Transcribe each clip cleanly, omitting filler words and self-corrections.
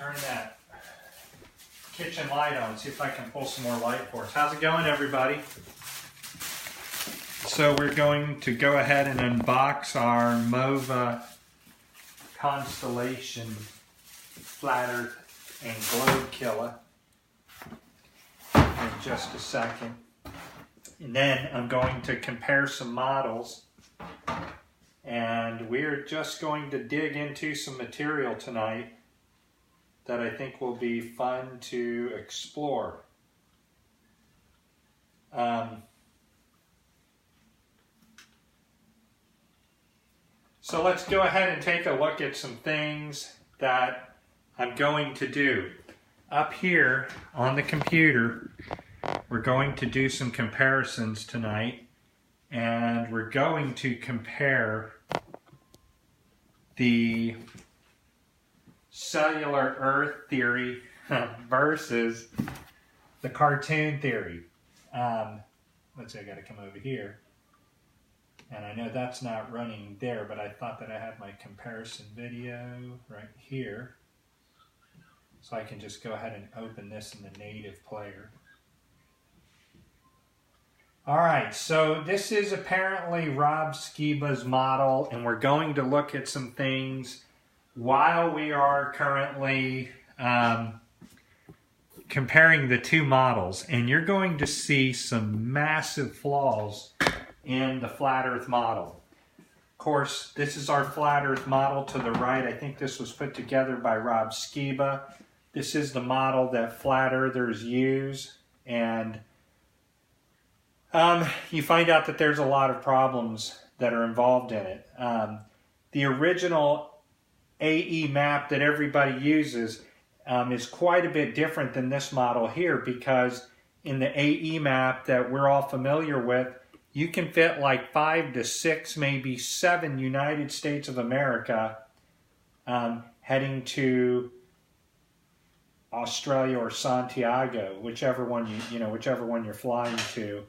turn that kitchen light on, see if I can pull some more light for us. How's it going, everybody? So we're going to go ahead and unbox our Mova Constellation Flat Earth and Globe Killer in just a second. And then I'm going to compare some models, and we're just going to dig into some material tonight that I think will be fun to explore. So let's go ahead and take a look at some things that I'm going to do. Up here on the computer, we're going to do some comparisons tonight, and we're going to compare the cellular Earth theory versus the cartoon theory. Let's see, I got to come over here. And I know that's not running there, but I thought that I had my comparison video right here. So I can just go ahead and open this in the native player. Alright, so this is apparently Rob Skiba's model, and we're going to look at some things while we are currently comparing the two models. And you're going to see some massive flaws in the flat Earth model. Of course, this is our flat Earth model to the right. I think this was put together by Rob Skiba. This is the model that flat earthers use, and you find out that there's a lot of problems that are involved in it. The original AE map that everybody uses is quite a bit different than this model here, because in the AE map that we're all familiar with, you can fit like 5 to 6, maybe 7 United States of America heading to Australia or Santiago, whichever one whichever one you're flying to.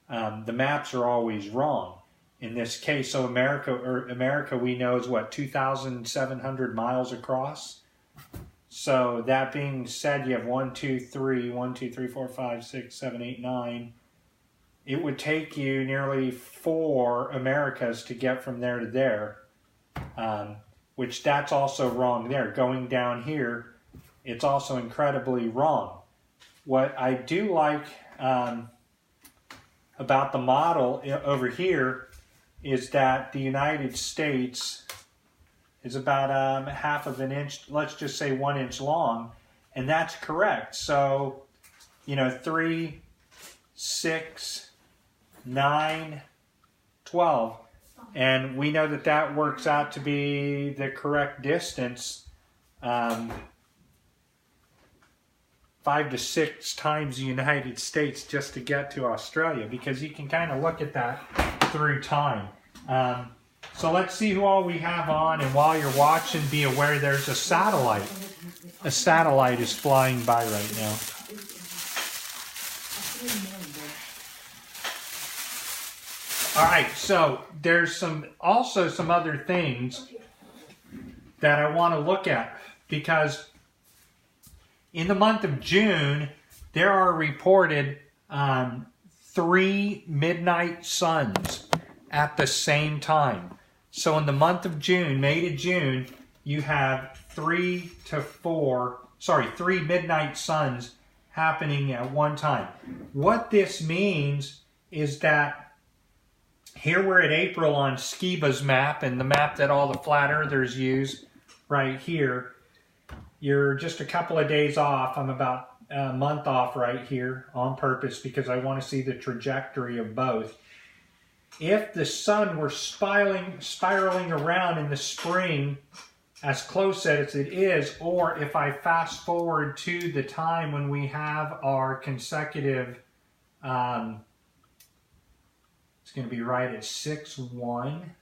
The maps are always wrong in this case. So America we know is what, 2,700 miles across. So that being said, you have 1, 2, 3, 4, 5, 6, 7, 8, 9. It would take you nearly 4 Americas to get from there to there, which that's also wrong there. Going down here, it's also incredibly wrong. What I do like about the model over here is that the United States is about half of an inch, let's just say 1 inch long, and that's correct. So, 3, 6, 9, 12, and we know that that works out to be the correct distance, 5 to 6 times the United States just to get to Australia, because you can kind of look at that through time. So let's see who all we have on, and while you're watching, be aware there's a satellite. A satellite is flying by right now. Alright, so there's also some other things that I want to look at, because in the month of June, there are reported 3 midnight suns at the same time. So in the month of June, May to June, you have 3 midnight suns happening at one time. What this means is that here we're at April on Skiba's map, and the map that all the flat earthers use right here. You're just a couple of days off. I'm about a month off right here on purpose because I want to see the trajectory of both. If the sun were spiraling around in the spring as close as it is, or if I fast forward to the time when we have our consecutive, it's going to be right at 6-1.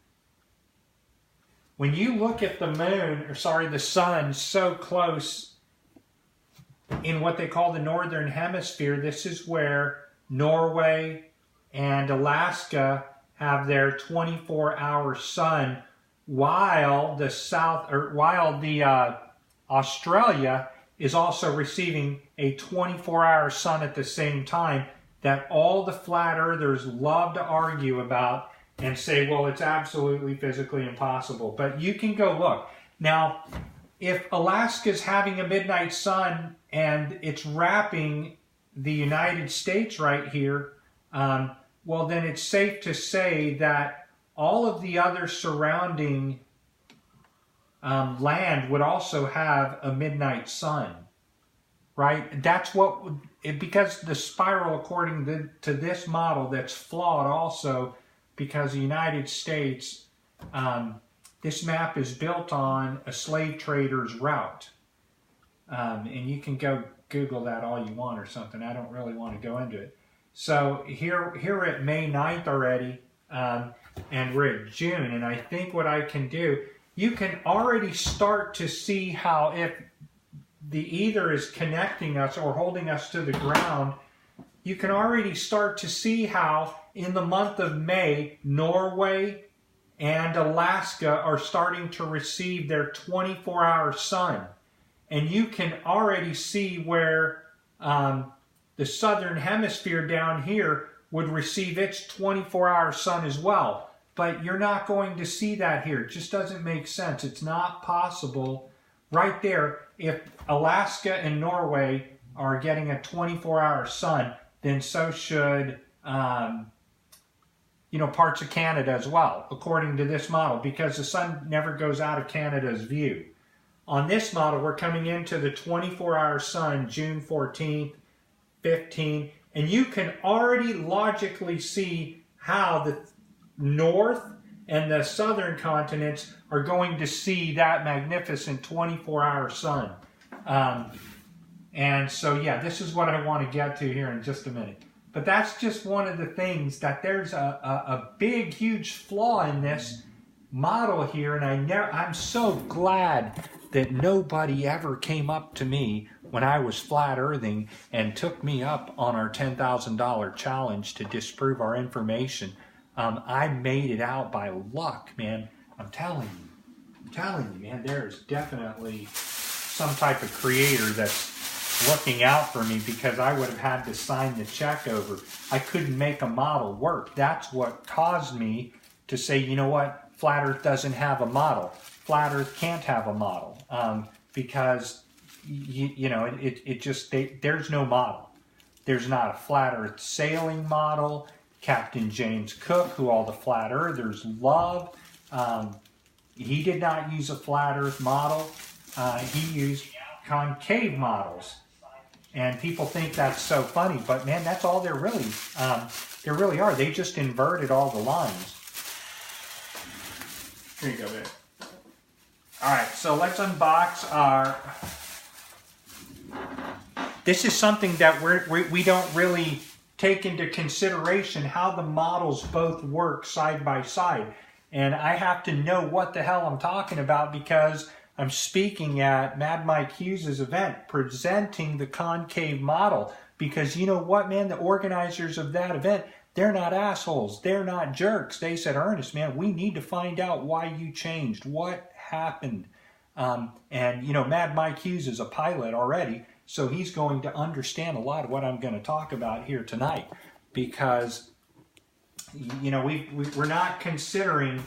When you look at the sun so close in what they call the northern hemisphere, this is where Norway and Alaska have their 24-hour sun, while Australia is also receiving a 24-hour sun at the same time that all the flat earthers love to argue about and say, well, it's absolutely physically impossible. But you can go look. Now, if Alaska's having a midnight sun and it's wrapping the United States right here, well, then it's safe to say that all of the other surrounding land would also have a midnight sun, right? That's what, because the spiral, according to this model, that's flawed also because the United States, this map is built on a slave trader's route. And you can go Google that all you want or something. I don't really want to go into it. So here we're at May 9th already, and we're at June. And I think what I can do, you can already start to see how if the ether is connecting us or holding us to the ground, you can already start to see how in the month of May, Norway and Alaska are starting to receive their 24-hour sun. And you can already see where the southern hemisphere down here would receive its 24-hour sun as well. But you're not going to see that here. It just doesn't make sense. It's not possible. Right there, if Alaska and Norway are getting a 24-hour sun, then so should parts of Canada as well, according to this model, because the sun never goes out of Canada's view. On this model, we're coming into the 24-hour sun, June 14th, 15th, and you can already logically see how the north and the southern continents are going to see that magnificent 24-hour sun. And so, yeah, this is what I want to get to here in just a minute. But that's just one of the things that there's a big, huge flaw in this model here, and I'm so glad that nobody ever came up to me when I was flat earthing and took me up on our $10,000 challenge to disprove our information. I made it out by luck, man. I'm telling you, man, there's definitely some type of creator that's looking out for me, because I would have had to sign the check over. I couldn't make a model work. That's what caused me to say, you know what, Flat Earth doesn't have a model. Flat Earth can't have a model because, there's no model. There's not a Flat Earth sailing model. Captain James Cook, who all the Flat Earthers love, he did not use a Flat Earth model. He used concave models. And people think that's so funny, but man, that's all they really are. They just inverted all the lines. Here you go, babe. All right, so let's unbox our... This is something that we don't really take into consideration, how the models both work side by side. And I have to know what the hell I'm talking about, because I'm speaking at Mad Mike Hughes' event presenting the concave model, because you know what, man, the organizers of that event, they're not assholes. They're not jerks. They said, Ernest, man, we need to find out why you changed. What happened? And, Mad Mike Hughes is a pilot already, so he's going to understand a lot of what I'm going to talk about here tonight, because, we're not considering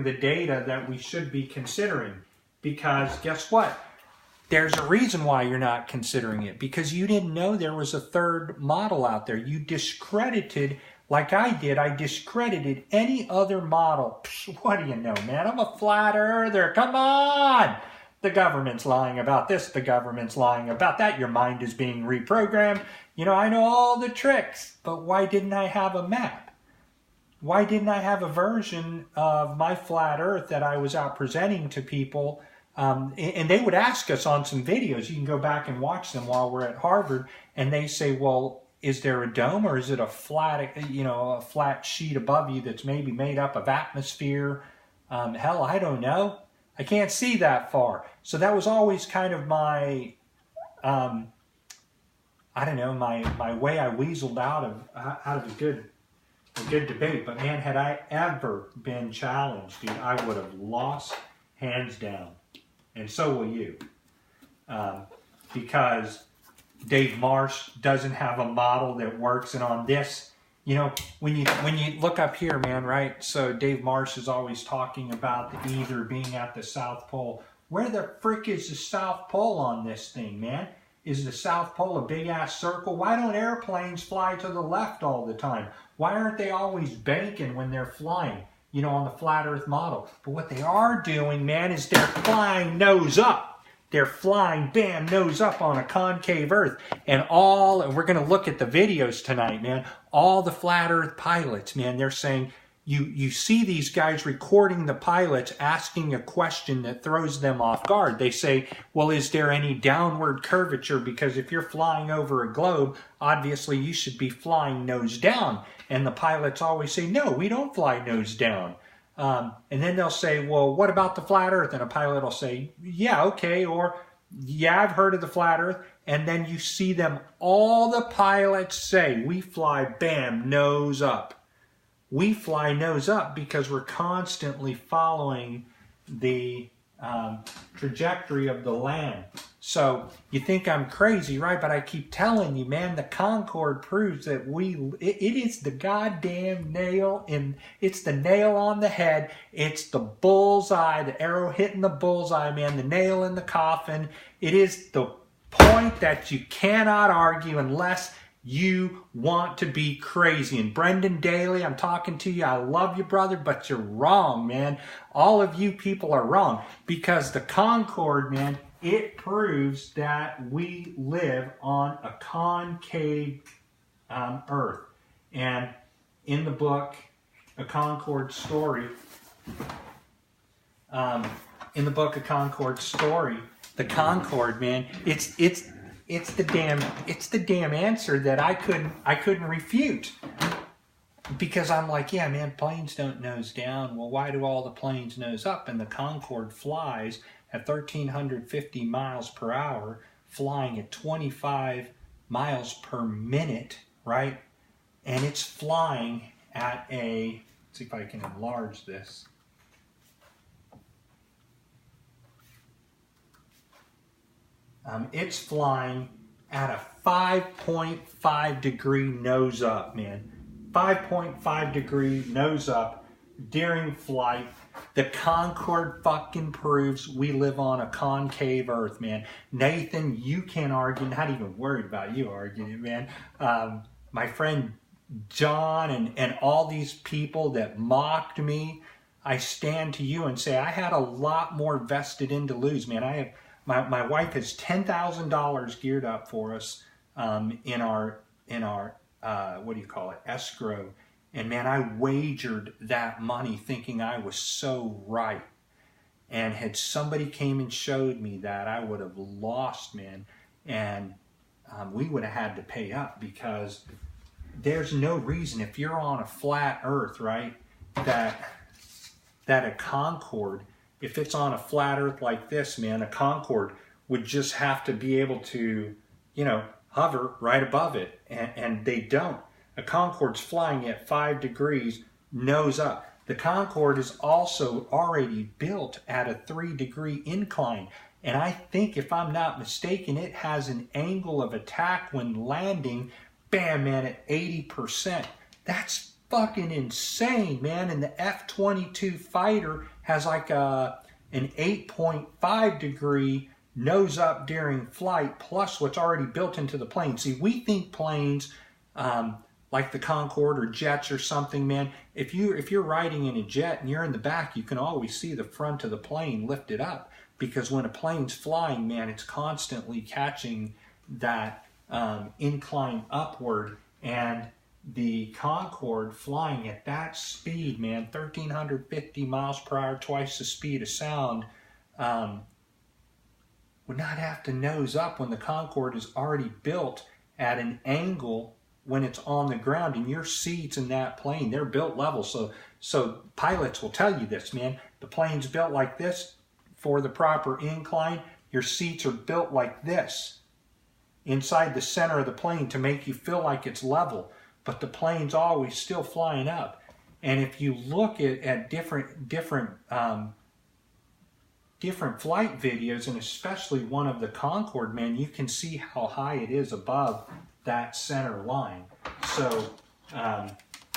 the data that we should be considering, because guess what? There's a reason why you're not considering it, because you didn't know there was a third model out there. You discredited, like I did, I discredited any other model. Psh, what do you know, man? I'm a flat earther. Come on! The government's lying about this. The government's lying about that. Your mind is being reprogrammed. I know all the tricks, but why didn't I have a map? Why didn't I have a version of my flat earth that I was out presenting to people? And they would ask us on some videos. You can go back and watch them while we're at Harvard. And they say, well, is there a dome, or is it a flat, a flat sheet above you that's maybe made up of atmosphere? Hell, I don't know. I can't see that far. So that was always kind of my, my way I weaseled out of a good debate. But man, had I ever been challenged, dude, I would have lost hands down. And so will you. because Dave Marsh doesn't have a model that works. And on this, you know, when you look up here, man, right? So Dave Marsh is always talking about the ether being at the South Pole. Where the frick is the South Pole on this thing, man? Is the South Pole a big-ass circle? Why don't airplanes fly to the left all the time? Why aren't they always banking when they're flying, you know, on the flat Earth model? But what they are doing, man, is they're flying nose up. They're flying, bam, nose up on a concave Earth. And we're going to look at the videos tonight, man. All the flat Earth pilots, man, they're saying, you see these guys recording the pilots asking a question that throws them off guard. They say, well, is there any downward curvature? Because if you're flying over a globe, obviously you should be flying nose down. And the pilots always say, no, we don't fly nose down. And then they'll say, well, what about the flat Earth? And a pilot will say, yeah, okay, or yeah, I've heard of the flat Earth. And then you see them, all the pilots say, we fly, bam, nose up. We fly nose up because we're constantly following the trajectory of the land. So you think I'm crazy, right? But I keep telling you, man, the Concorde proves that it is the goddamn nail it's the nail on the head. It's the bullseye, the arrow hitting the bullseye, man, the nail in the coffin. It is the point that you cannot argue unless you want to be crazy. And Brendan Daly, I'm talking to you. I love you, brother, but you're wrong, man. All of you people are wrong because the Concorde, man, it proves that we live on a concave Earth. And in the book, A Concorde Story, the Concorde, man, it's the damn answer that I couldn't refute. Because I'm like, yeah, man, planes don't nose down. Well, why do all the planes nose up? And the Concorde flies at 1,350 miles per hour, flying at 25 miles per minute, right? And it's flying at let's see if I can enlarge this. It's flying at a 5.5 degree nose up, man. 5.5 degree nose up during flight. The Concorde fucking proves we live on a concave Earth, man. Nathan, you can't argue. Not even worried about you arguing, man. My friend John and all these people that mocked me, I stand to you and say I had a lot more vested in to lose, man. I have my wife has $10,000 geared up for us in our what do you call it, escrow. And man, I wagered that money thinking I was so right. And had somebody came and showed me that, I would have lost, man. And we would have had to pay up because there's no reason, if you're on a flat Earth, right, that a Concorde, if it's on a flat Earth like this, man, a Concorde would just have to be able to, you know, hover right above it. And they don't. A Concorde's flying at 5 degrees, nose up. The Concorde is also already built at a 3-degree incline. And I think, if I'm not mistaken, it has an angle of attack when landing, bam, man, at 80%. That's fucking insane, man. And the F-22 fighter has like an 8.5 degree nose up during flight, plus what's already built into the plane. See, we think planes like the Concorde or jets or something, man, if you're riding in a jet and you're in the back, you can always see the front of the plane lifted up, because when a plane's flying, man, it's constantly catching that incline upward. And the Concorde flying at that speed, man, 1,350 miles per hour, twice the speed of sound, would not have to nose up when the Concorde is already built at an angle when it's on the ground. And your seats in that plane, they're built level. So pilots will tell you this, man. The plane's built like this for the proper incline. Your seats are built like this inside the center of the plane to make you feel like it's level. But the plane's always still flying up. And if you look at different different flight videos, and especially one of the Concorde, man, you can see how high it is above that center line. So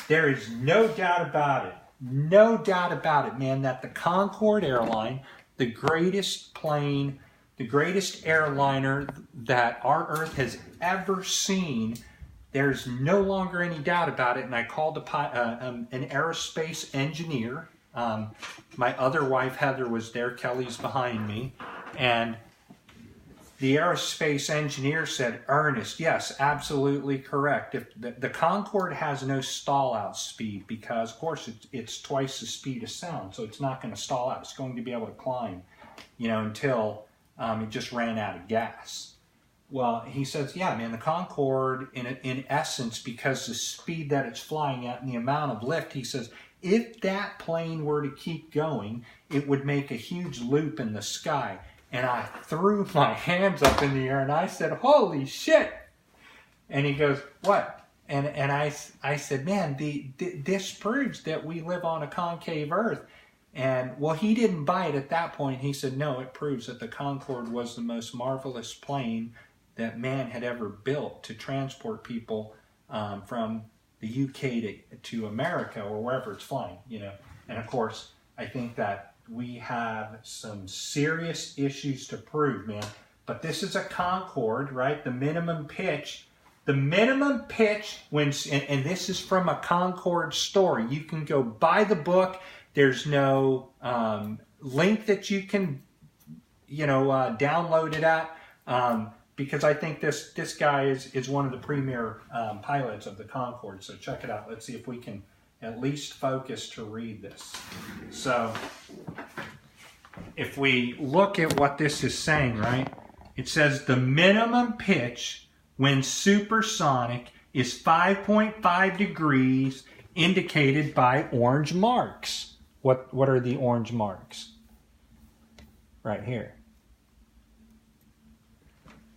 there is no doubt about it, man, that the Concorde airline, the greatest plane, the greatest airliner that our Earth has ever seen, there's no longer any doubt about it. And I called an aerospace engineer. My other wife, Heather, was there. Kelly's behind me. And the aerospace engineer said, Ernest, yes, absolutely correct. If the Concorde has no stall out speed because, of course, it's twice the speed of sound. So it's not going to stall out. It's going to be able to climb, until it just ran out of gas. Well, he says, yeah, man, the Concorde, in essence, because the speed that it's flying at and the amount of lift, he says, if that plane were to keep going, it would make a huge loop in the sky. And I threw my hands up in the air and I said, holy shit. And he goes, what? And I said, man, this proves that we live on a concave Earth. And, well, he didn't buy it at that point. He said, no, it proves that the Concorde was the most marvelous plane that man had ever built to transport people from the UK to America or wherever it's flying, And, of course, I think that we have some serious issues to prove, man. But this is a Concorde, right? The minimum pitch, when, and this is from a Concorde story. You can go buy the book. There's no link that you can, download it at. Because I think this guy is one of the premier pilots of the Concorde. So check it out. Let's see if we can at least focus to read this. So if we look at what this is saying, right? It says the minimum pitch when supersonic is 5.5 degrees indicated by orange marks. What are the orange marks? Right here.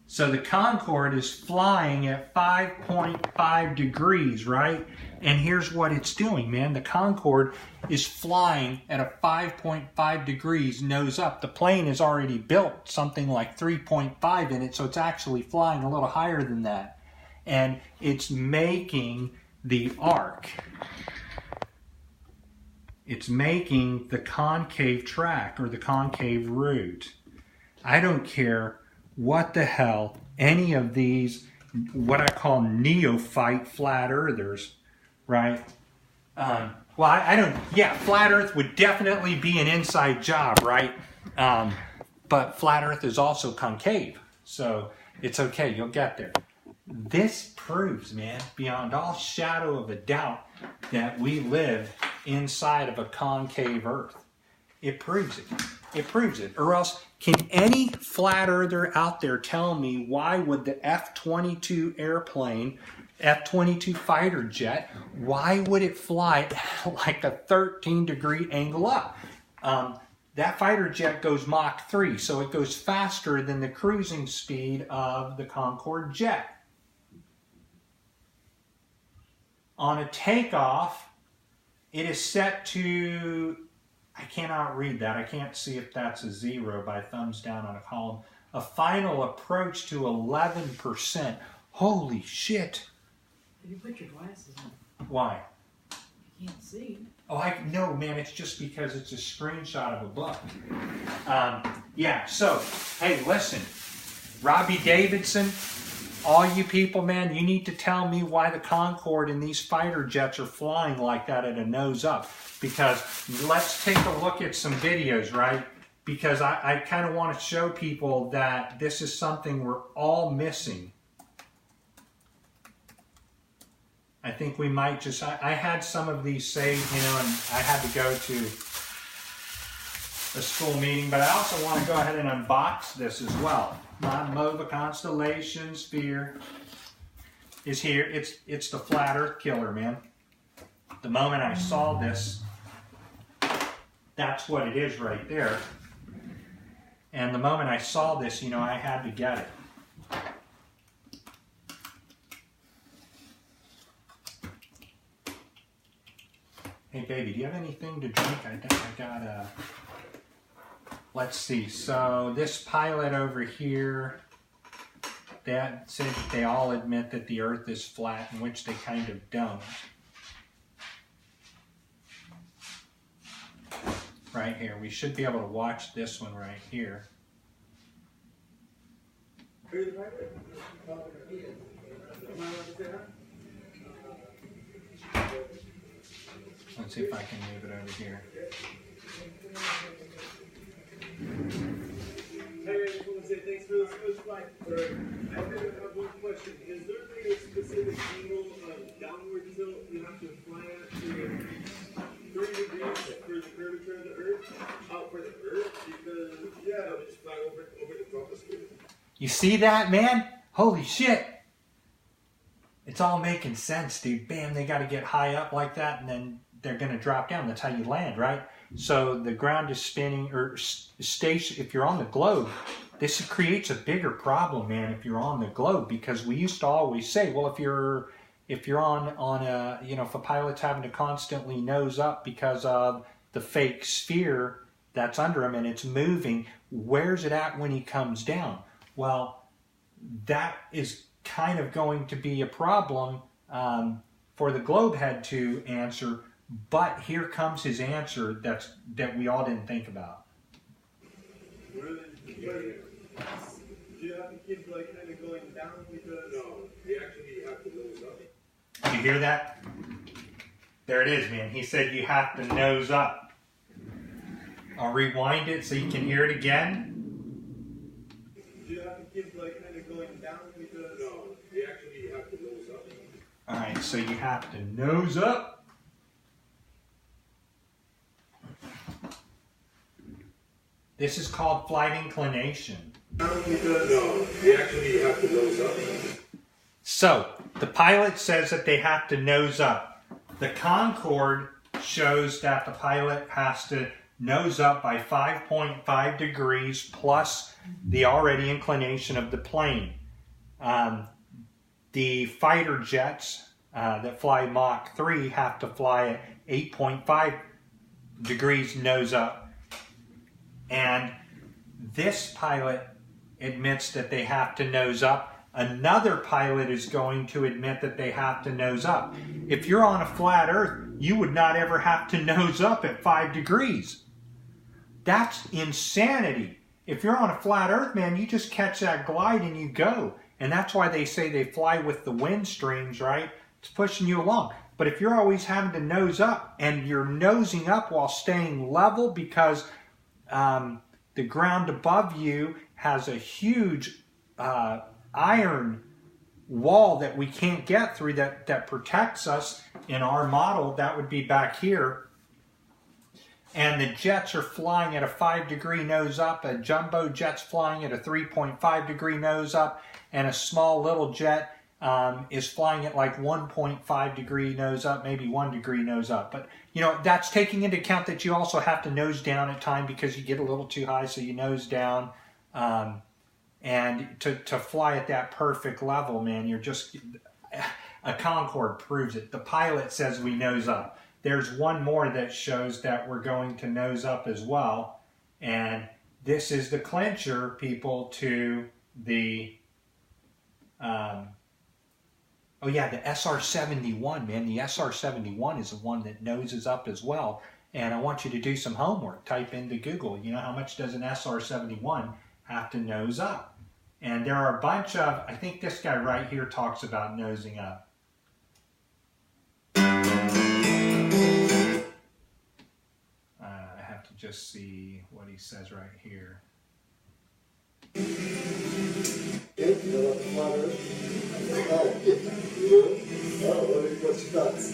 So the Concorde is flying at 5.5 degrees, right? And here's what it's doing, man. The Concorde is flying at a 5.5 degrees nose up. The plane is already built something like 3.5 in it, so it's actually flying a little higher than that. And it's making the arc. It's making the concave track or the concave route. I don't care what the hell any of these, what I call neophyte flat earthers, right? Flat earth would definitely be an inside job, right? But flat earth is also concave, so it's okay, you'll get there. This proves, man, beyond all shadow of a doubt that we live inside of a concave earth. It proves it. It proves it. Or else, can any flat earther out there tell me why would the F-22 airplane, F-22 fighter jet, why would it fly like a 13-degree angle up? That fighter jet goes Mach 3, so it goes faster than the cruising speed of the Concorde jet. On a takeoff, it is set to, I cannot read that. I can't see if that's a 0 by thumbs down on a column. A final approach to 11%. Holy shit. Did you put your glasses on? Why? You can't see. Oh, no, man, it's just because it's a screenshot of a book. So, hey, listen. Robbie Davidson, all you people, man, you need to tell me why the Concorde and these fighter jets are flying like that at a nose up. Because let's take a look at some videos, right? Because I kind of want to show people that this is something we're all missing. I think we might just, I had some of these saved, and I had to go to a school meeting, but I also want to go ahead and unbox this as well. My Mova Constellation Sphere is here. It's the flat earth killer, man. The moment I saw this, that's what it is right there. And the moment I saw this, I had to get it. Hey, baby, do you have anything to drink? I got let's see. So this pilot over here, that said they all admit that the Earth is flat, in which they kind of don't. Right here. We should be able to watch this one right here. Let's see if I can move it over here. Hey, I just want to say thanks for this good flight. I have one question. Is there a specific angle of downward tilt you have to fly at to 30 degrees for the curvature of the Earth? Out for the Earth? Because, yeah, it'll just fly over the troposphere. You see that, man? Holy shit! It's all making sense, dude. Bam, they got to get high up like that, and then they're going to drop down. That's how you land, right? So the ground is spinning, or station. If you're on the globe, this creates a bigger problem, man. If you're on the globe, because we used to always say, well, if you're on a, you know, if a pilot's having to constantly nose up because of the fake sphere that's under him and it's moving, where's it at when he comes down? Well, that is kind of going to be a problem for the globe head to answer. But here comes his answer that we all didn't think about. Do you have to keep like kind of going down because no, you actually have to nose up? You hear that? There it is, man. He said you have to nose up. I'll rewind it so you can hear it again. Do you have to keep like kind of going down because no, you actually have to nose up? All right, so you have to nose up. This is called flight inclination. No, you actually have to nose up. So, the pilot says that they have to nose up. The Concorde shows that the pilot has to nose up by 5.5 degrees plus the already inclination of the plane. The fighter jets that fly Mach 3 have to fly at 8.5 degrees nose up. And this pilot admits that they have to nose up. Another pilot is going to admit that they have to nose up. If you're on a flat Earth, you would not ever have to nose up at 5 degrees. That's insanity. If you're on a flat Earth, man, you just catch that glide and you go. And that's why they say they fly with the wind streams, right? It's pushing you along. But if you're always having to nose up and you're nosing up while staying level because the ground above you has a huge iron wall that we can't get through that protects us in our model, that would be back here. And the jets are flying at a 5 degree nose up, a jumbo jet's flying at a 3.5 degree nose up, and a small little jet is flying at like 1.5 degree nose up, maybe 1 degree nose up. But, you know, that's taking into account that you also have to nose down at time because you get a little too high, so you nose down. And to fly at that perfect level, man, you're just... A Concorde proves it. The pilot says we nose up. There's one more that shows that we're going to nose up as well. And this is the clincher, people, to the... Oh yeah, the SR-71, man. The SR-71 is the one that noses up as well. And I want you to do some homework. Type into Google, you know, how much does an SR-71 have to nose up? And there are a bunch of, I think this guy right here talks about nosing up. I have to just see what he says right here. What's your thoughts?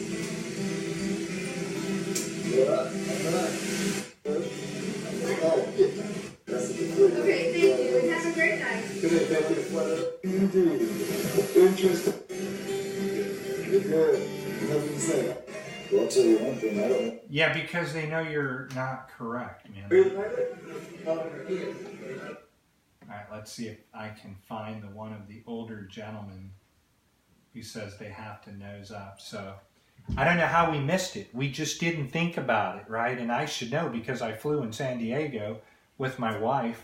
Okay, thank you, and have a great night. Good, thank you. Indeed. Interesting. Good. Nothing to say. Well, I'll tell you one thing, I don't... Yeah, because they know you're not correct, man. Are you the pilot? Alright, let's see if I can find the one of the older gentlemen who says they have to nose up. So, I don't know how we missed it. We just didn't think about it, right? And I should know because I flew in San Diego. with my wife,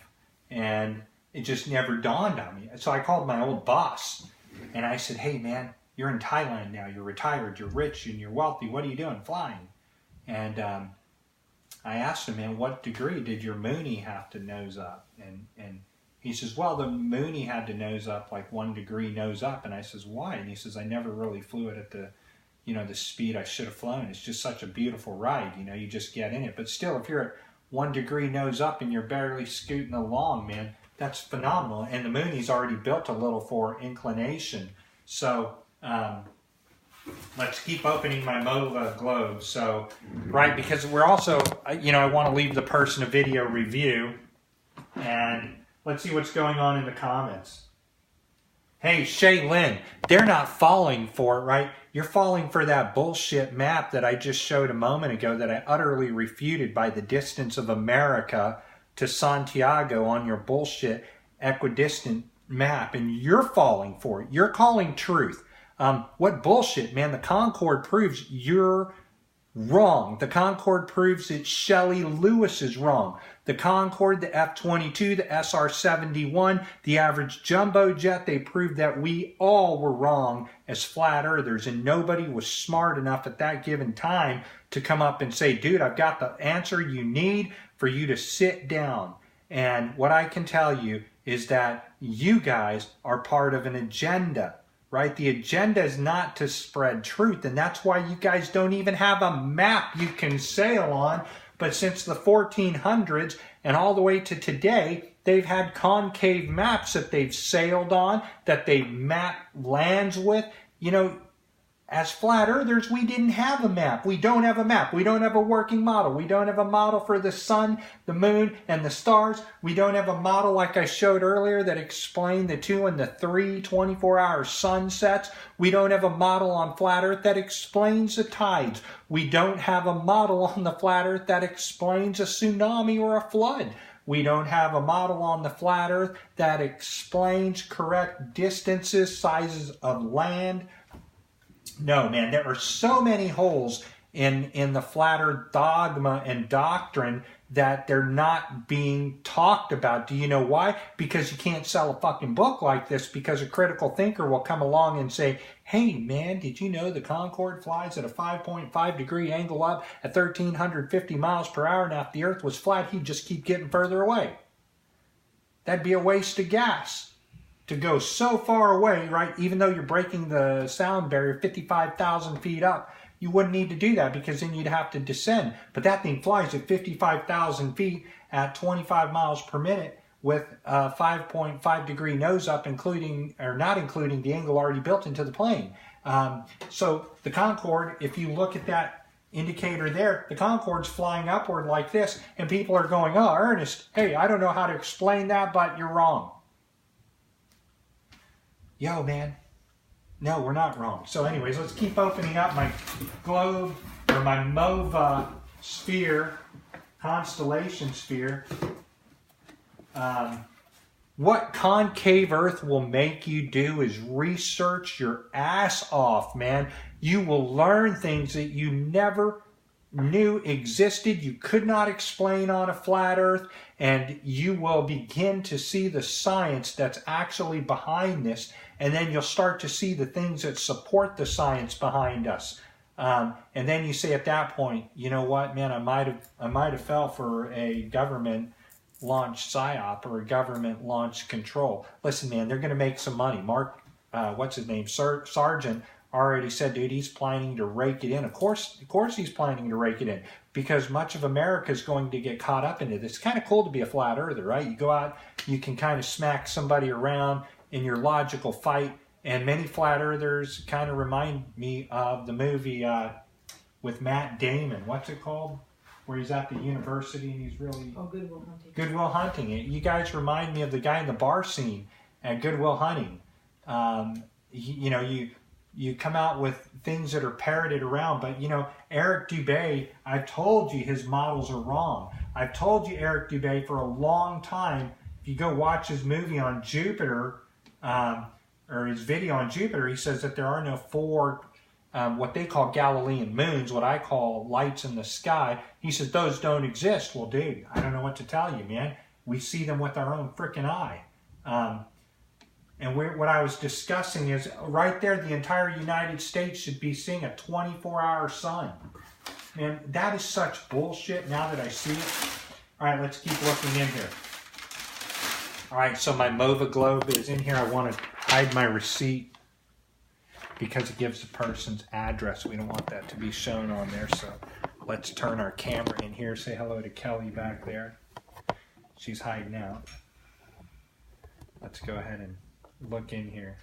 and it just never dawned on me. So I called my old boss, and I said, hey, man, you're in Thailand now. You're retired. You're rich, and you're wealthy. What are you doing? Flying. And I asked him, man, what degree did your Mooney have to nose up? And he says, well, the Mooney had to nose up like 1 degree nose up. And I says, why? And he says, I never really flew it at the, the speed I should have flown. It's just such a beautiful ride. You just get in it. But still, if you're at 1 degree nose up and you're barely scooting along, man, that's phenomenal. And the Mooney's already built a little for inclination. So let's keep opening my Mova Globe. So, right, because we're also, I want to leave the person a video review. And let's see what's going on in the comments. Hey, Shay Lynn, they're not falling for it, right? You're falling for that bullshit map that I just showed a moment ago that I utterly refuted by the distance of America to Santiago on your bullshit equidistant map. And you're falling for it. You're calling truth. What bullshit, man. The Concorde proves you're wrong. The Concorde proves that Shelley Lewis is wrong. The Concorde, the F-22, the SR-71, the average jumbo jet, they proved that we all were wrong as flat earthers, and nobody was smart enough at that given time to come up and say, dude, I've got the answer you need for you to sit down. And what I can tell you is that you guys are part of an agenda. Right? The agenda is not to spread truth, and that's why you guys don't even have a map you can sail on. But since the 1400s and all the way to today, they've had concave maps that they've sailed on, that they've mapped lands with. As flat earthers, we didn't have a map. We don't have a map. We don't have a working model. We don't have a model for the sun, the moon, and the stars. We don't have a model like I showed earlier that explained the 2 and the 3 24-hour sunsets. We don't have a model on flat earth that explains the tides. We don't have a model on the flat earth that explains a tsunami or a flood. We don't have a model on the flat earth that explains correct distances, sizes of land. No, man, there are so many holes in the flat earth dogma and doctrine that they're not being talked about. Do you know why? Because you can't sell a fucking book like this, because a critical thinker will come along and say, hey, man, did you know the Concorde flies at a 5.5 degree angle up at 1,350 miles per hour, and if the earth was flat, he'd just keep getting further away. That'd be a waste of gas. To go so far away, right, even though you're breaking the sound barrier 55,000 feet up, you wouldn't need to do that, because then you'd have to descend. But that thing flies at 55,000 feet at 25 miles per minute with a 5.5 degree nose up, not including the angle already built into the plane. So the Concorde, if you look at that indicator there, the Concorde's flying upward like this, and people are going, oh, Ernest, hey, I don't know how to explain that, but you're wrong. Yo, man. No, we're not wrong. So anyways, let's keep opening up my globe, or my Mova sphere, constellation sphere. What concave Earth will make you do is research your ass off, man. You will learn things that you never knew existed, you could not explain on a flat Earth, and you will begin to see the science that's actually behind this, and then you'll start to see the things that support the science behind us. And then you say at that point, you know what, man, I might have fell for a government launched psyop or a government launched control. Listen, man, they're going to make some money. Mark, what's his name, Sargent, already said, dude, he's planning to rake it in. Of course he's planning to rake it in, because much of America is going to get caught up into this. It's kind of cool to be a flat earther, right? You go out, you can kind of smack somebody around in your logical fight, and many flat earthers kind of remind me of the movie with Matt Damon. What's it called? Where he's at the university and he's really... Oh, Good Will Hunting. Good Will Hunting. You guys remind me of the guy in the bar scene at Good Will Hunting. You come out with things that are parroted around, but Eric Dubé, I've told you his models are wrong. I've told you Eric Dubé for a long time. If you go watch his movie on Jupiter, or his video on Jupiter, he says that there are no 4 what they call Galilean moons, what I call lights in the sky. He says those don't exist. Well, dude, I don't know what to tell you, man. we see them with our own freaking eye. And what I was discussing is right there, the entire United States should be seeing a 24-hour sun. Man, that is such bullshit now that I see it. All right, let's keep looking in here. All right, so my Mova Globe is in here. I want to hide my receipt because it gives the person's address. We don't want that to be shown on there, so let's turn our camera in here. Say hello to Kelly back there. She's hiding out. Let's go ahead and look in here.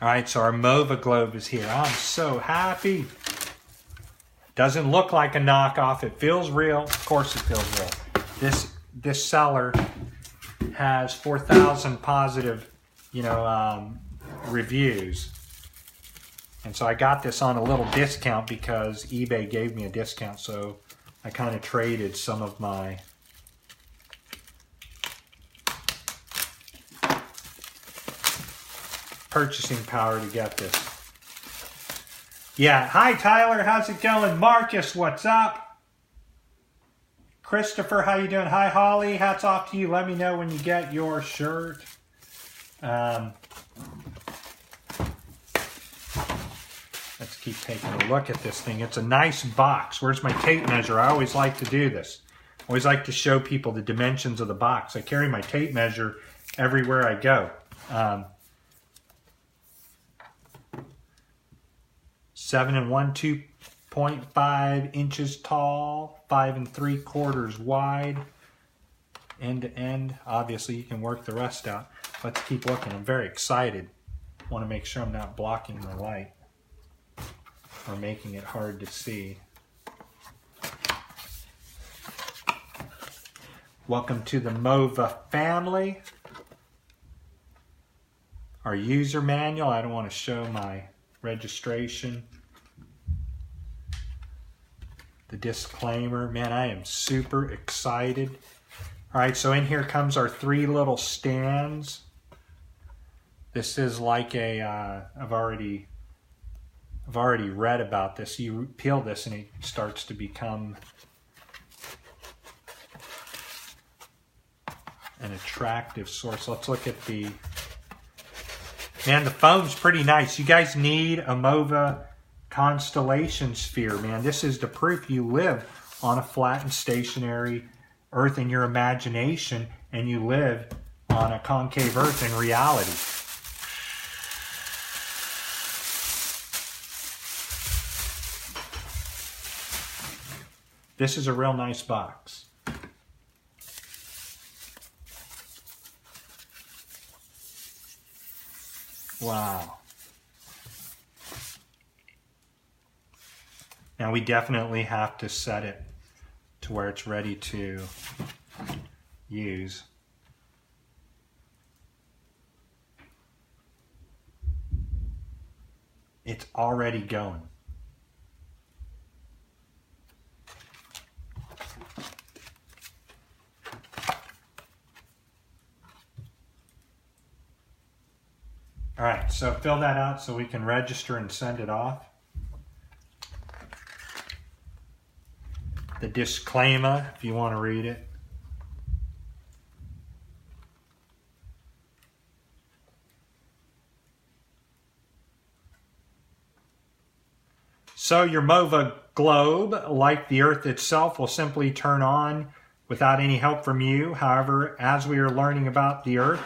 All right, so our Mova Globe is here. I'm so happy. Doesn't look like a knockoff. It feels real. Of course it feels real. This seller has 4,000 positive, reviews. And so I got this on a little discount because eBay gave me a discount. So I kind of traded some of my purchasing power to get this. Yeah, hi Tyler, how's it going? Marcus, what's up? Christopher, how you doing? Hi Holly, hats off to you. Let me know when you get your shirt. Let's keep taking a look at this thing. It's a nice box. Where's my tape measure? I always like to do this. I always like to show people the dimensions of the box. I carry my tape measure everywhere I go. 7 1/2, 2.5 inches tall, 5 3/4 wide, end to end. Obviously, you can work the rest out. Let's keep looking. I'm very excited. I want to make sure I'm not blocking the light or making it hard to see. Welcome to the Mova family. Our user manual. I don't want to show my registration. The disclaimer. Man, I am super excited. All right, so in here comes our 3 little stands. This is like a, I've already read about this. You peel this and it starts to become an attractive source. Let's look at the, man, the foam's pretty nice. You guys need a Mova Constellation sphere, man. This is the proof you live on a flat and stationary Earth in your imagination, and you live on a concave Earth in reality. This is a real nice box. Wow. Now we definitely have to set it to where it's ready to use. It's already going. All right, so fill that out so we can register and send it off. The disclaimer, if you want to read it. So your Mova Globe, like the Earth itself, will simply turn on without any help from you. However, as we are learning about the Earth,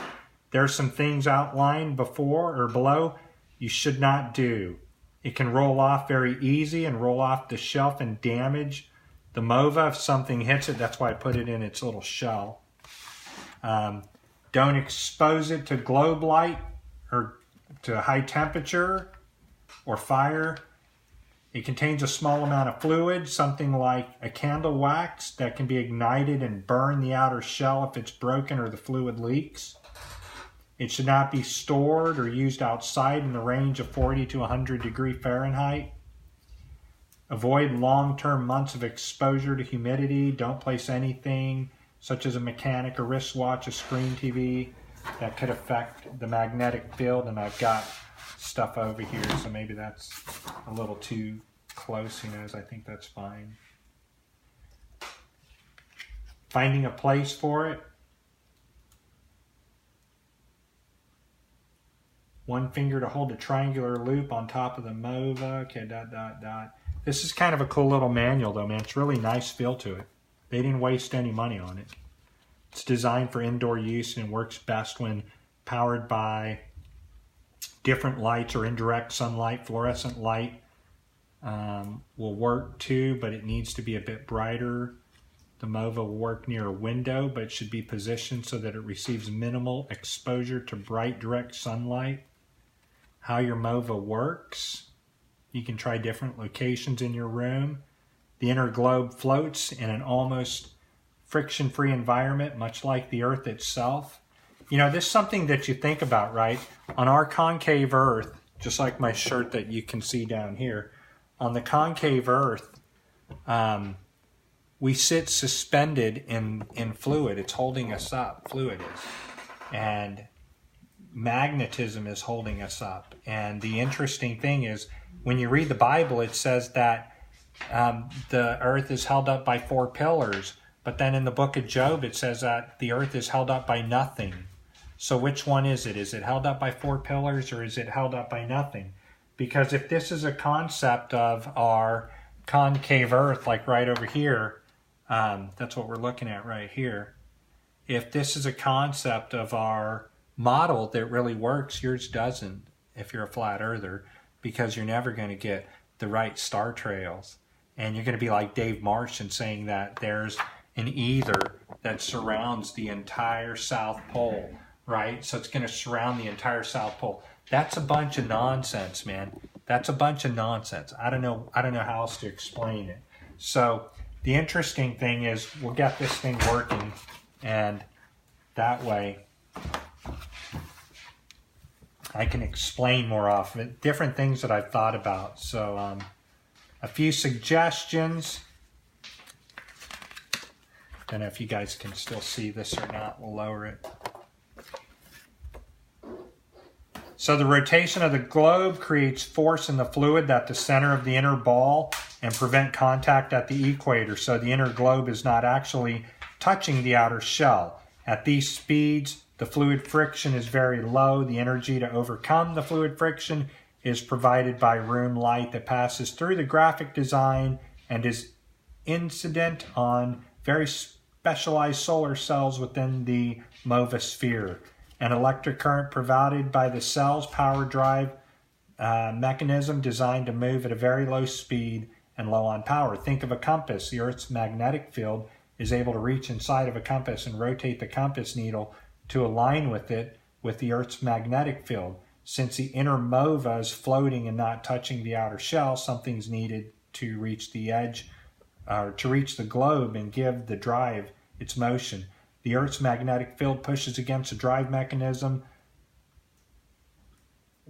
there are some things outlined before or below you should not do. It can roll off very easy and roll off the shelf and damage the Mova if something hits it. That's why I put it in its little shell. Don't expose it to globe light or to high temperature or fire. It contains a small amount of fluid, something like a candle wax that can be ignited and burn the outer shell if it's broken or the fluid leaks. It should not be stored or used outside in the range of 40 to 100 degrees Fahrenheit. Avoid long-term months of exposure to humidity. Don't place anything such as a mechanic, a wristwatch, a screen TV that could affect the magnetic field. And I've got stuff over here, so maybe that's a little too close. Who knows? I think that's fine. finding a place for it. One finger to hold a triangular loop on top of the Mova. Okay, ... This is kind of a cool little manual though, man. It's really nice feel to it. They didn't waste any money on it. It's designed for indoor use and works best when powered by different lights or indirect sunlight. Fluorescent light will work too, but it needs to be a bit brighter. The Mova will work near a window, but it should be positioned so that it receives minimal exposure to bright direct sunlight. How your Mova works. You can try different locations in your room. The inner globe floats in an almost friction-free environment, much like the Earth itself. You know, this is something that you think about, right? On our concave Earth, just like my shirt that you can see down here, on the concave Earth, we sit suspended in fluid. It's holding us up, fluid is. And magnetism is holding us up. And the interesting thing is, when you read the Bible, it says that the earth is held up by 4 pillars. But then in the book of Job, it says that the earth is held up by nothing. So which one is it? Is it held up by 4 pillars or is it held up by nothing? Because if this is a concept of our concave earth, like right over here, that's what we're looking at right here. If this is a concept of our model that really works, yours doesn't if you're a flat earther, because you're never going to get the right star trails. And you're going to be like Dave Martian saying that there's an ether that surrounds the entire South Pole, right? So it's going to surround the entire South Pole. That's a bunch of nonsense, man. That's a bunch of nonsense. I don't know how else to explain it. So the interesting thing is we'll get this thing working, and that way I can explain more often different things that I've thought about. So a few suggestions. Don't know if you guys can still see this or not. We'll lower it. So the rotation of the globe creates force in the fluid at the center of the inner ball and prevent contact at the equator. So the inner globe is not actually touching the outer shell. At these speeds, the fluid friction is very low. The energy to overcome the fluid friction is provided by room light that passes through the graphic design and is incident on very specialized solar cells within the Mova sphere. An electric current provided by the cell's power drive mechanism designed to move at a very low speed and low on power. Think of a compass. The Earth's magnetic field is able to reach inside of a compass and rotate the compass needle to align with it with the Earth's magnetic field. Since the inner Mova is floating and not touching the outer shell, something's needed to reach the edge, or to reach the globe and give the drive its motion. The Earth's magnetic field pushes against the drive mechanism.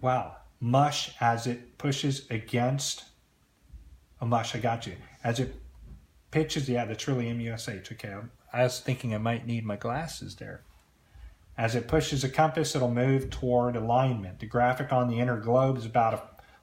Wow. Mush as it pushes against a mush. I got you. As it pitches, yeah, that's really MUSH. Okay, I was thinking I might need my glasses there. As it pushes a compass, it'll move toward alignment. The graphic on the inner globe is about a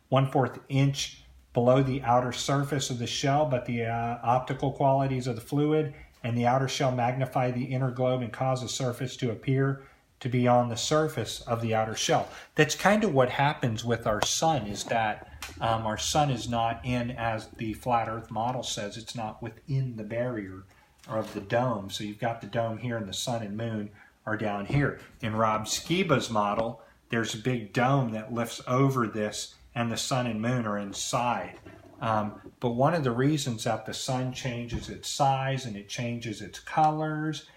1/4 inch below the outer surface of the shell, but the optical qualities of the fluid and the outer shell magnify the inner globe and cause the surface to appear to be on the surface of the outer shell. That's kind of what happens with our sun, is that our sun is not in, as the flat earth model says, it's not within the barrier of the dome. So you've got the dome here and the sun and moon are down here. In Rob Skiba's model, there's a big dome that lifts over this and the sun and moon are inside. But one of the reasons that the sun changes its size and it changes its colors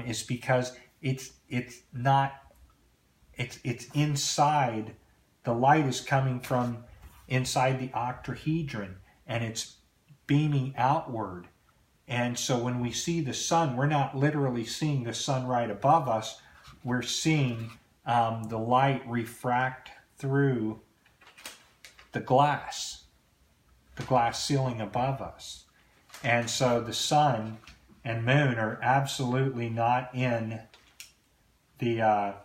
is because it's inside. The light is coming from inside the octahedron and it's beaming outward. And so when we see the sun, we're not literally seeing the sun right above us. We're seeing the light refract through the glass ceiling above us. And so the sun and moon are absolutely not in the,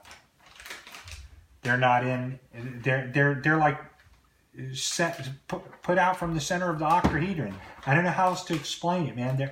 they're like put out from the center of the octahedron. I don't know how else to explain it, man.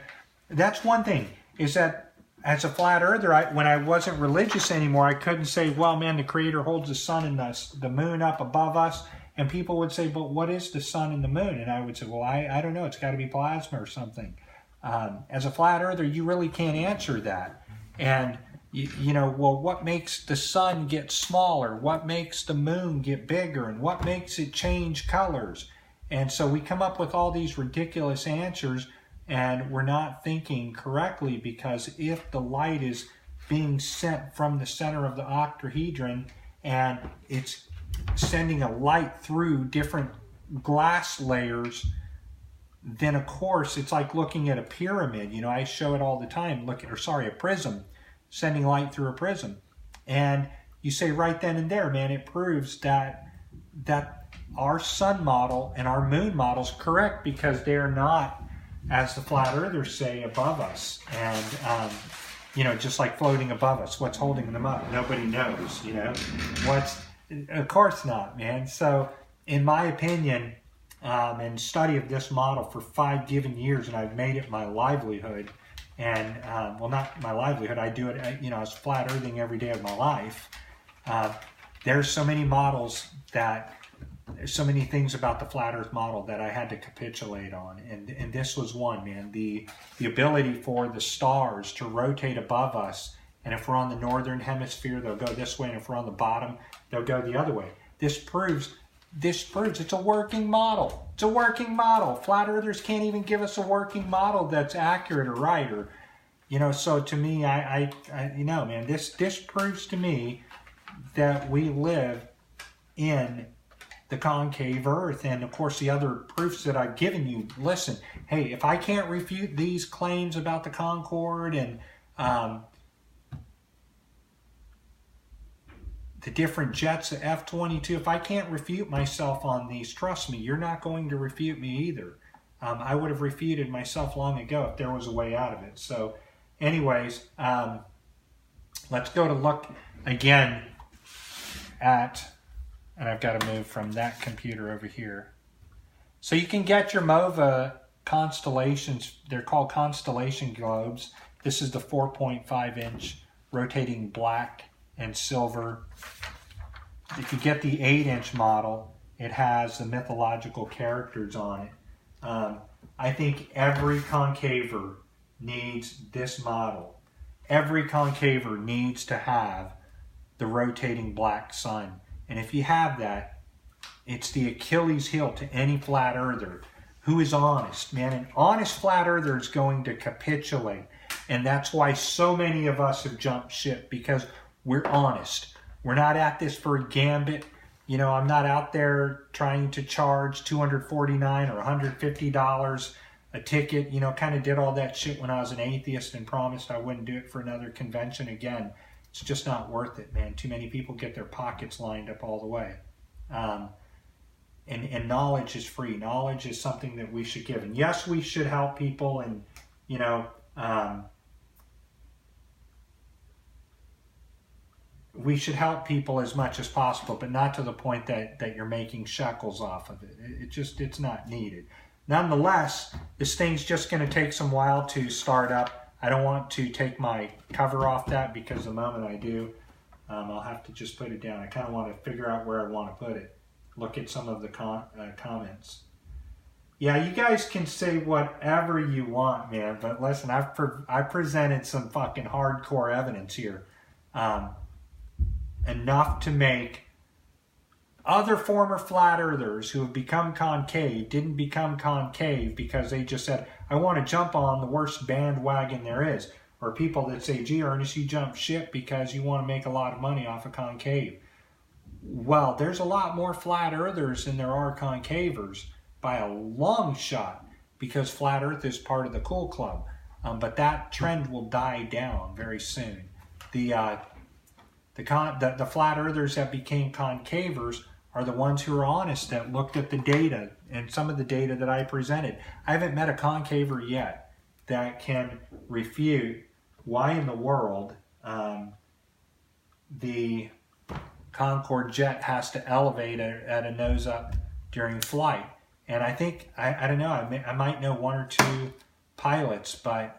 That's one thing. is that as a flat earther, when I wasn't religious anymore, I couldn't say, well, man, the Creator holds the sun and the moon up above us. And people would say, but what is the sun and the moon? And I would say, well, I don't know. It's got to be plasma or something. As a flat earther, you really can't answer that. And, you know, well, what makes the sun get smaller? What makes the moon get bigger? And what makes it change colors? And so we come up with all these ridiculous answers, and we're not thinking correctly, because if the light is being sent from the center of the octahedron and it's sending a light through different glass layers, then of course it's like looking at a pyramid. You know, I show it all the time. A prism, sending light through a prism. And you say right then and there, man, it proves that our sun model and our moon model is correct, because they're not, as the flat earthers say, above us. And, you know, just like floating above us. What's holding them up? Nobody knows, you know. Of course not, man. So, in my opinion, and study of this model for 5 given years, and I've made it my livelihood. And, well, not my livelihood. I do it, you know, as flat earthing every day of my life. There's so many models there's so many things about the flat earth model that I had to capitulate on. And this was one, man. The ability for the stars to rotate above us. And if we're on the northern hemisphere, they'll go this way. And if we're on the bottom, they'll go the other way. This proves it's a working model. It's a working model. Flat earthers can't even give us a working model that's accurate or right. Or, you know, so to me, I you know, man, this proves to me that we live in the concave earth. And of course, the other proofs that I've given you, listen, hey, if I can't refute these claims about the Concorde and the different jets, the F-22, if I can't refute myself on these, trust me, you're not going to refute me either. I would have refuted myself long ago if there was a way out of it. So anyways, let's go to look again at, and I've got to move from that computer over here. So you can get your Mova constellations. They're called constellation globes. This is the 4.5-inch rotating black and silver. If you get the 8-inch model, it has the mythological characters on it. I think every concaver needs this model. Every concaver needs to have the rotating black sun. And if you have that, it's the Achilles heel to any flat earther who is honest, man. An honest flat earther is going to capitulate. And that's why so many of us have jumped ship, because we're honest. We're not at this for a gambit. You know, I'm not out there trying to charge $249 or $150 a ticket. You know, kind of did all that shit when I was an atheist and promised I wouldn't do it for another convention again. It's just not worth it, man. Too many people get their pockets lined up all the way. And knowledge is free. Knowledge is something that we should give. And yes, we should help people, and, you know, we should help people as much as possible, but not to the point that you're making shekels off of it. It's not needed. Nonetheless, this thing's just going to take some while to start up. I don't want to take my cover off that, because the moment I do, I'll have to just put it down. I kind of want to figure out where I want to put it. Look at some of the comments. Yeah, you guys can say whatever you want, man, but listen, I presented some fucking hardcore evidence here. Enough to make other former flat earthers who have become concave didn't become concave because they just said, I want to jump on the worst bandwagon there is. Or people that say, gee, Ernest, you jumped ship because you want to make a lot of money off of concave. Well, there's a lot more flat earthers than there are concavers by a long shot, because flat earth is part of the cool club. But that trend will die down very soon. The flat earthers that became concavers are the ones who are honest, that looked at the data and some of the data that I presented. I haven't met a concaver yet that can refute why in the world the Concorde jet has to elevate at a nose up during flight. And I think, I don't know, I might know one or two pilots, but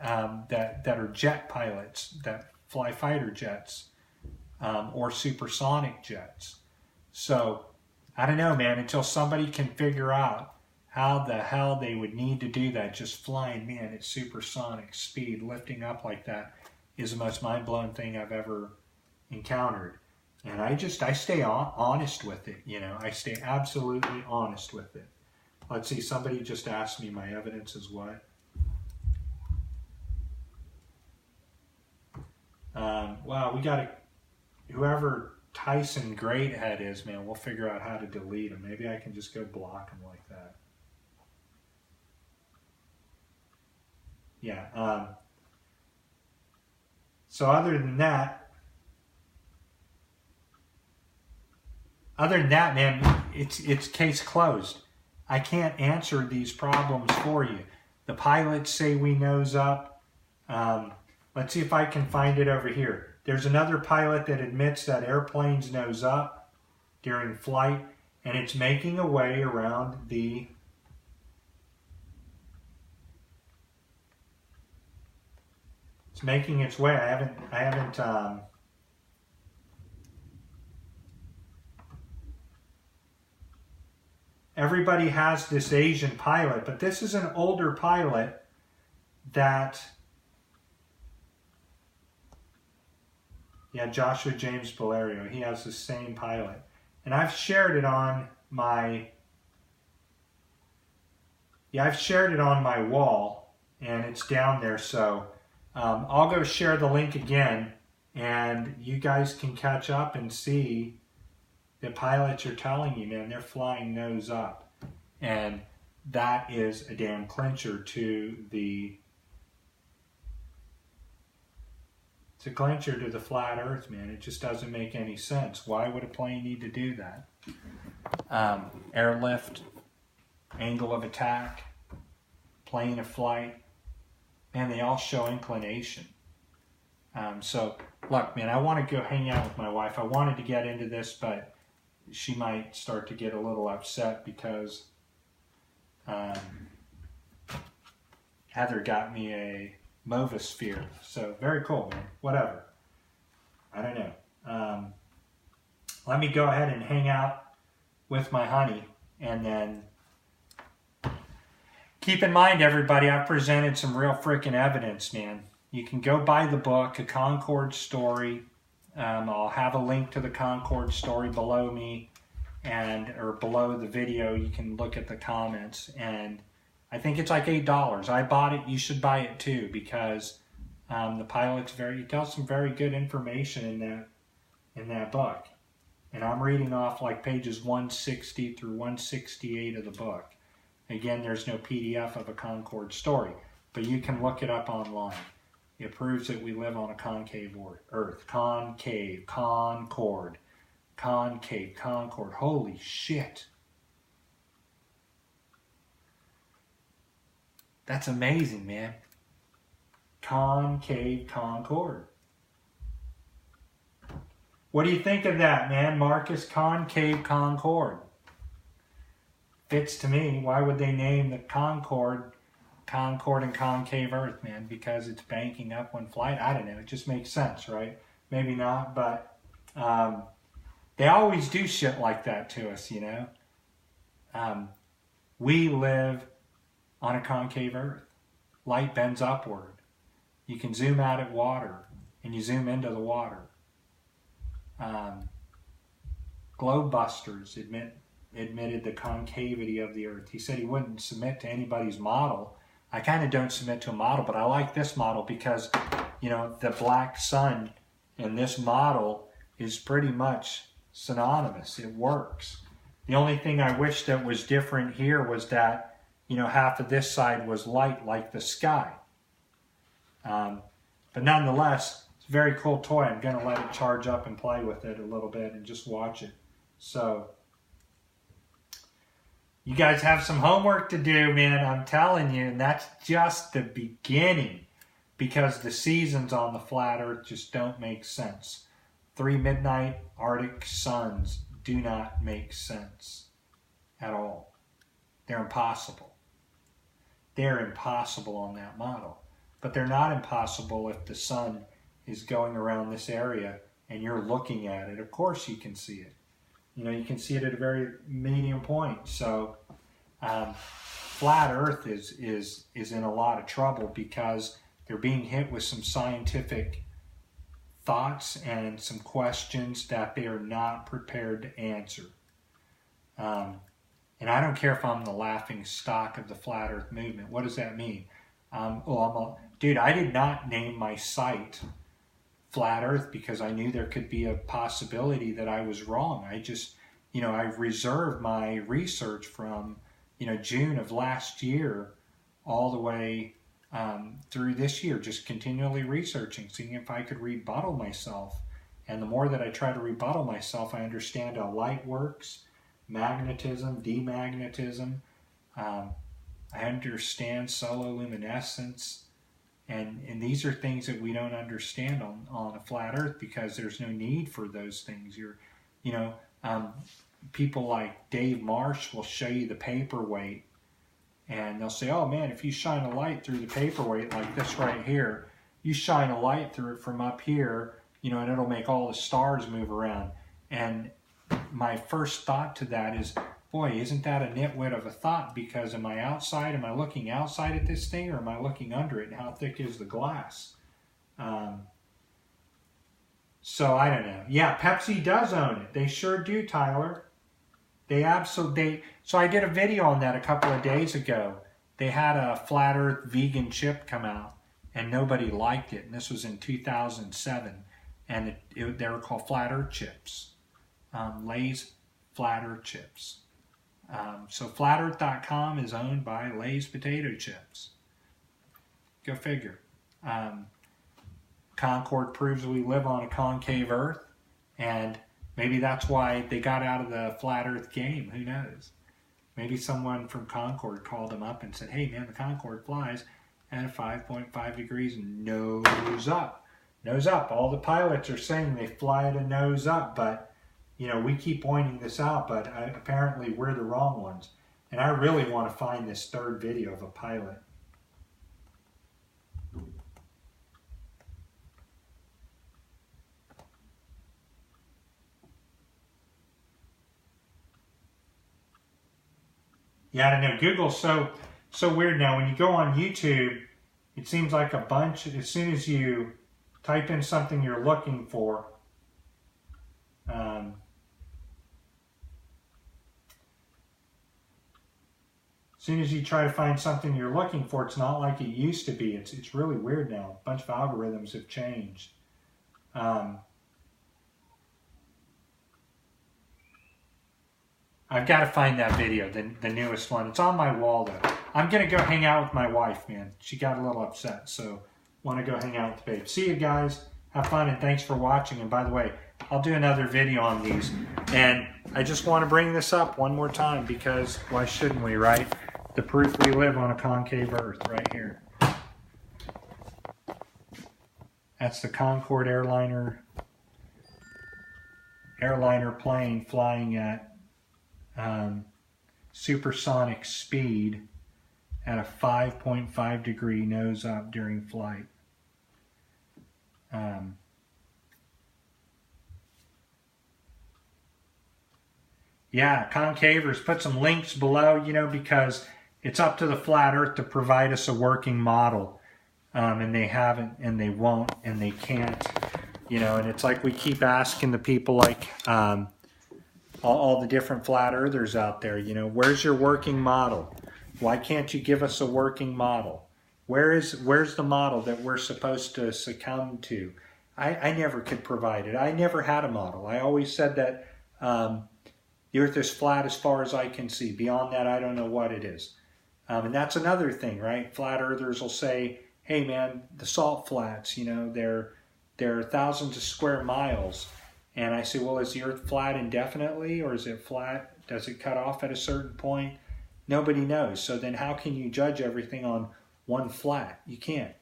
that are jet pilots that fly fighter jets or supersonic jets. So I don't know, man, until somebody can figure out how the hell they would need to do that, just flying, man, at supersonic speed, lifting up like that is the most mind-blowing thing I've ever encountered. And I stay honest with it, you know. I stay absolutely honest with it. Let's see, somebody just asked me my evidence is what? Wow, we got to, whoever Tyson Greathead is, man, we'll figure out how to delete him. Maybe I can just go block him like that. Yeah. So other than that, man, it's case closed. I can't answer these problems for you. The pilots say we nose up. Let's see if I can find it over here. There's another pilot that admits that airplanes nose up during flight, and it's making a way around the it's making its way. I haven't everybody has this Asian pilot, but this is an older pilot that, yeah, Joshua James Valerio, he has the same pilot. And I've shared it on my, wall, and it's down there, so I'll go share the link again, and you guys can catch up and see the pilots are telling you, man, they're flying nose up. And that is a damn clincher to the flat earth, man. It just doesn't make any sense. Why would a plane need to do that? Airlift, angle of attack, plane of flight, and they all show inclination. So, look, man, I want to go hang out with my wife. I wanted to get into this, but she might start to get a little upset because Heather got me a Mova sphere. So very cool, man. Whatever. I don't know. Let me go ahead and hang out with my honey, and then keep in mind, everybody, I've presented some real freaking evidence, man. You can go buy the book, A Concorde Story. I'll have a link to the Concorde story below me, or below the video. You can look at the comments, and I think it's like $8. I bought it. You should buy it too, because the pilot's he tells some very good information in that book. And I'm reading off like pages 160 through 168 of the book. Again, there's no PDF of A Concorde Story, but you can look it up online. It proves that we live on a concave earth. Concave, Concorde, concave, Concorde. Holy shit. That's amazing, man. Concave, Concorde. What do you think of that, man? Marcus, concave, Concorde. Fits to me. Why would they name the Concorde and concave earth, man? Because it's banking up when flight? I don't know. It just makes sense, right? Maybe not, but they always do shit like that to us, you know? We live on a concave earth. Light bends upward. You can zoom out at water, and you zoom into the water. Globebusters admitted the concavity of the earth. He said he wouldn't submit to anybody's model. I kind of don't submit to a model, but I like this model because, you know, the black sun in this model is pretty much synonymous. It works. The only thing I wish that was different here was that, you know, half of this side was light like the sky. But nonetheless, it's a very cool toy. I'm going to let it charge up and play with it a little bit and just watch it. So, you guys have some homework to do, man, I'm telling you, and that's just the beginning, because the seasons on the flat earth just don't make sense. 3 midnight Arctic suns do not make sense at all. They're impossible. they're impossible on that model. But they're not impossible if the sun is going around this area and you're looking at it. Of course you can see it. You know, you can see it at a very medium point. So flat Earth is in a lot of trouble because they're being hit with some scientific thoughts and some questions that they are not prepared to answer. And I don't care if I'm the laughing stock of the flat Earth movement. What does that mean? Dude, I did not name my site Flat Earth because I knew there could be a possibility that I was wrong. I just, you know, I reserved my research from, you know, June of last year all the way through this year, just continually researching, seeing if I could rebuttal myself. And the more that I try to rebuttal myself, I understand how light works, magnetism, demagnetism. I understand solar luminescence. And these are things that we don't understand on a flat Earth because there's no need for those things. People like Dave Marsh will show you the paperweight, and they'll say, oh man, if you shine a light through the paperweight like this right here, you shine a light through it from up here, you know, and it'll make all the stars move around. And my first thought to that is, boy, isn't that a nitwit of a thought? Because am I looking outside at this thing, or am I looking under it? And how thick is the glass? So I don't know. Yeah, Pepsi does own it. They sure do, Tyler. So I did a video on that a couple of days ago. They had a flat Earth vegan chip come out, and nobody liked it. And this was in 2007, and they were called flat Earth chips. Lay's flat Earth chips. So flatearth.com is owned by Lay's potato chips. Go figure. Concord proves we live on a concave Earth, and maybe that's why they got out of the flat Earth game. Who knows? Maybe someone from Concord called them up and said, hey man, the Concorde flies at 5.5 degrees nose up. Nose up. All the pilots are saying they fly at a nose up, but you know, we keep pointing this out, but apparently we're the wrong ones. And I really want to find this third video of a pilot. Yeah, I don't know. Google's so weird now. When you go on YouTube, it seems like a bunch, as soon as you type in something you're looking for, as soon as you try to find something you're looking for, it's not like it used to be. It's really weird now. A bunch of algorithms have changed. I've got to find that video, the newest one. It's on my wall, though. I'm going to go hang out with my wife, man. She got a little upset, so want to go hang out with the babe. See you guys. Have fun, and thanks for watching. And by the way, I'll do another video on these. And I just want to bring this up one more time because why shouldn't we, right? The proof we live on a concave Earth right here. That's the Concorde airliner plane flying at supersonic speed at a 5.5 degree nose up during flight. Yeah, concavers, put some links below, you know, because it's up to the flat Earth to provide us a working model. And they haven't, and they won't, and they can't, you know, and it's like we keep asking the people like all the different flat earthers out there, you know, where's your working model? Why can't you give us a working model? Where's the model that we're supposed to succumb to? I never could provide it. I never had a model. I always said that the Earth is flat as far as I can see. Beyond that, I don't know what it is. And that's another thing, right? Flat earthers will say, hey man, the salt flats, you know, they're thousands of square miles. And I say, well, is the Earth flat indefinitely, or is it flat? Does it cut off at a certain point? Nobody knows. So then how can you judge everything on one flat? You can't.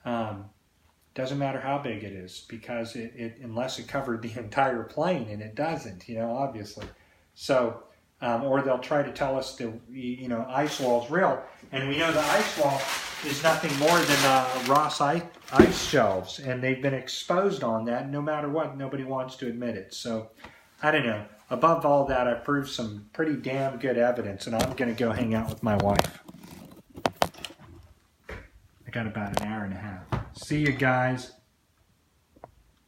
Doesn't matter how big it is, because it unless it covered the entire plane, and it doesn't, you know, obviously. So or they'll try to tell us the ice wall is real. And we know the ice wall is nothing more than Ross ice shelves, and they've been exposed on that. No matter what, nobody wants to admit it. So I don't know. Above all that, I've proved some pretty damn good evidence, and I'm going to go hang out with my wife. I got about an hour and a half. See you guys.